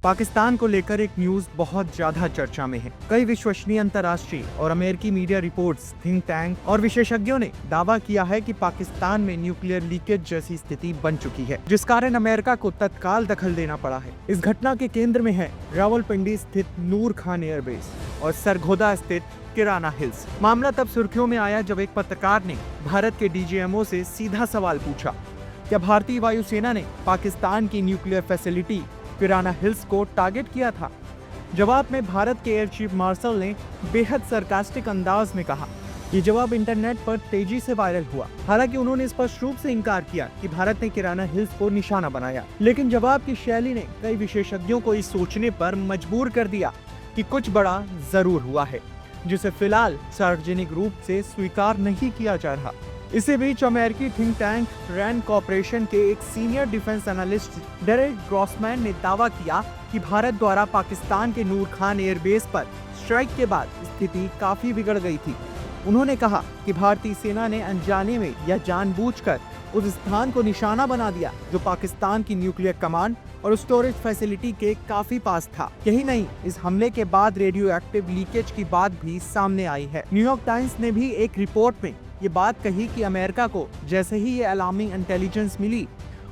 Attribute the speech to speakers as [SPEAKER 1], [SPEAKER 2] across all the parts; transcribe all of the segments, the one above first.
[SPEAKER 1] पाकिस्तान को लेकर एक न्यूज बहुत ज्यादा चर्चा में है। कई विश्वसनीय अंतर्राष्ट्रीय और अमेरिकी मीडिया रिपोर्ट्स, थिंक टैंक और विशेषज्ञों ने दावा किया है कि पाकिस्तान में न्यूक्लियर लीकेज जैसी स्थिति बन चुकी है, जिस कारण अमेरिका को तत्काल दखल देना पड़ा है। इस घटना के केंद्र में है रावलपिंडी स्थित नूर खान एयरबेस और सरगोदा स्थित किराना हिल्स। मामला तब सुर्खियों में आया जब एक पत्रकार ने भारत के डीजीएमओ से सीधा सवाल पूछा, क्या भारतीय वायुसेना ने पाकिस्तान की न्यूक्लियर फैसिलिटी किराना हिल्स को टारगेट किया था? जवाब में भारत के एयर चीफ मार्शल ने बेहद सरकास्टिक अंदाज में कहा। ये जवाब इंटरनेट पर तेजी से वायरल हुआ। हालांकि उन्होंने स्पष्ट रूप से इनकार किया कि भारत ने किराना हिल्स को निशाना बनाया, लेकिन जवाब की शैली ने कई विशेषज्ञों को इस सोचने पर मजबूर कर दिया कि कुछ बड़ा जरूर हुआ है, जिसे फिलहाल सार्वजनिक रूप से स्वीकार नहीं किया जा रहा। इसी बीच अमेरिकी थिंक टैंक रैंड कॉर्पोरेशन के एक senior defence analyst Derek Grossman ने दावा किया कि भारत द्वारा पाकिस्तान के नूर खान एयरबेस पर स्ट्राइक के बाद स्थिति काफी बिगड़ गई थी। उन्होंने कहा कि भारतीय सेना ने अनजाने में या जानबूझकर उस स्थान को निशाना बना दिया जो पाकिस्तान की न्यूक्लियर कमांड और स्टोरेज फैसिलिटी के काफी पास था। यही नहीं, इस हमले के बाद रेडियो एक्टिव लीकेज की बात भी सामने आई है। न्यूयॉर्क टाइम्स ने भी एक रिपोर्ट में ये बात कही कि अमेरिका को जैसे ही ये अलार्मिंग इंटेलिजेंस मिली,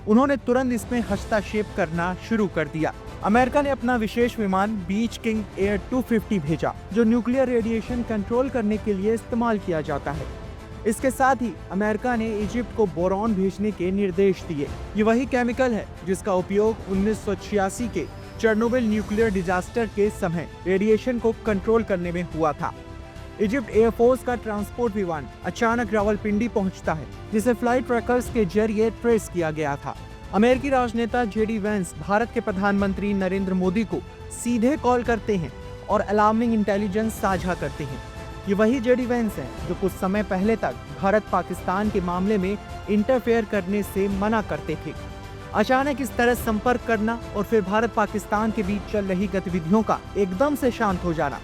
[SPEAKER 1] उन्होंने तुरंत इसमें हस्तक्षेप करना शुरू कर दिया। अमेरिका ने अपना विशेष विमान बीच किंग एयर 250 भेजा, जो न्यूक्लियर रेडिएशन कंट्रोल करने के लिए इस्तेमाल किया जाता है। इसके साथ ही अमेरिका ने इजिप्ट को बोरॉन भेजने के निर्देश दिए। ये वही केमिकल है जिसका उपयोग 1986 के चेरनोबिल न्यूक्लियर डिजास्टर के समय रेडिएशन को कंट्रोल करने में हुआ था। इजिप्ट एयरफोर्स का ट्रांसपोर्ट विमान अचानक रावलपिंडी पहुंचता है, जिसे फ्लाइट ट्रैकर्स के जरिए ट्रेस किया गया था। अमेरिकी राजनेता जेडी वेंस भारत के प्रधानमंत्री नरेंद्र मोदी को सीधे कॉल करते हैं और अलार्मिंग इंटेलिजेंस साझा करते हैं। ये वही जेडी वेंस हैं जो कुछ समय पहले तक भारत पाकिस्तान के मामले में इंटरफेयर करने से मना करते थे। अचानक इस तरह संपर्क करना और फिर भारत पाकिस्तान के बीच चल रही गतिविधियों का एकदम से शांत हो जाना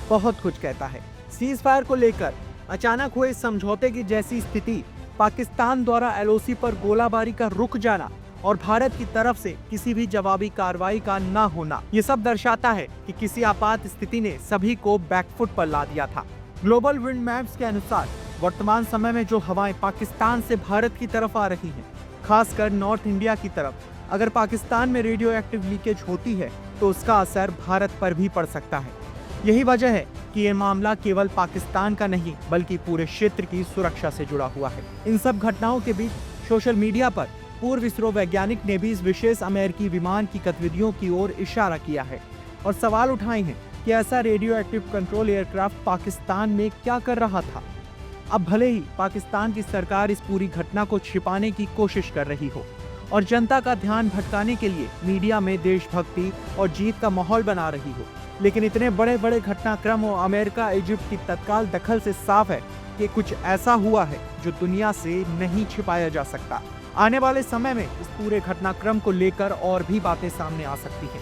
[SPEAKER 1] बहुत कुछ कहता है। सीज फायर को लेकर अचानक हुए समझौते की जैसी स्थिति, पाकिस्तान द्वारा एलओसी पर गोलाबारी का रुक जाना और भारत की तरफ से किसी भी जवाबी कार्रवाई का न होना, ये सब दर्शाता है कि किसी आपात स्थिति ने सभी को बैकफुट पर ला दिया था। ग्लोबल विंड मैप्स के अनुसार वर्तमान समय में जो हवाएं पाकिस्तान से भारत की तरफ आ रही हैं, खासकर नॉर्थ इंडिया की तरफ, अगर पाकिस्तान में रेडियो एक्टिव लीकेज होती है तो उसका असर भारत पर भी पड़ सकता है। यही वजह है कि ये मामला केवल पाकिस्तान का नहीं बल्कि पूरे क्षेत्र की सुरक्षा से जुड़ा हुआ है। इन सब घटनाओं के बीच सोशल मीडिया पर पूर्व इसरो वैज्ञानिक ने भी इस विशेष अमेरिकी विमान की गतिविधियों की ओर इशारा किया है और सवाल उठाए हैं कि ऐसा radio active control aircraft Pakistan में क्या कर रहा था। अब भले ही पाकिस्तान की सरकार इस पूरी घटना को छिपाने की कोशिश कर रही हो और जनता का ध्यान भटकाने के लिए मीडिया में देशभक्ति और जीत का माहौल बना रही हो, लेकिन इतने बड़े बड़े घटनाक्रम और अमेरिका इजिप्ट की तत्काल दखल से साफ है कि कुछ ऐसा हुआ है जो दुनिया से नहीं छिपाया जा सकता। आने वाले समय में इस पूरे घटनाक्रम को लेकर और भी बातें सामने आ सकती हैं,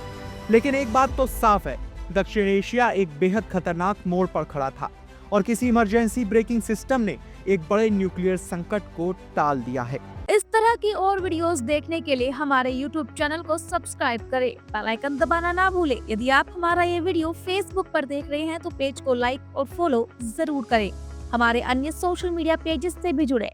[SPEAKER 1] लेकिन एक बात तो साफ है, दक्षिण एशिया एक बेहद खतरनाक मोड़ पर खड़ा था और किसी इमरजेंसी ब्रेकिंग सिस्टम ने एक बड़े न्यूक्लियर संकट को टाल दिया है।
[SPEAKER 2] इस तरह की और वीडियोस देखने के लिए हमारे YouTube चैनल को सब्सक्राइब करें, बेल आइकन दबाना ना भूलें। यदि आप हमारा ये वीडियो Facebook पर देख रहे हैं तो पेज को लाइक और फॉलो जरूर करें। हमारे अन्य सोशल मीडिया पेजेस से भी जुड़े।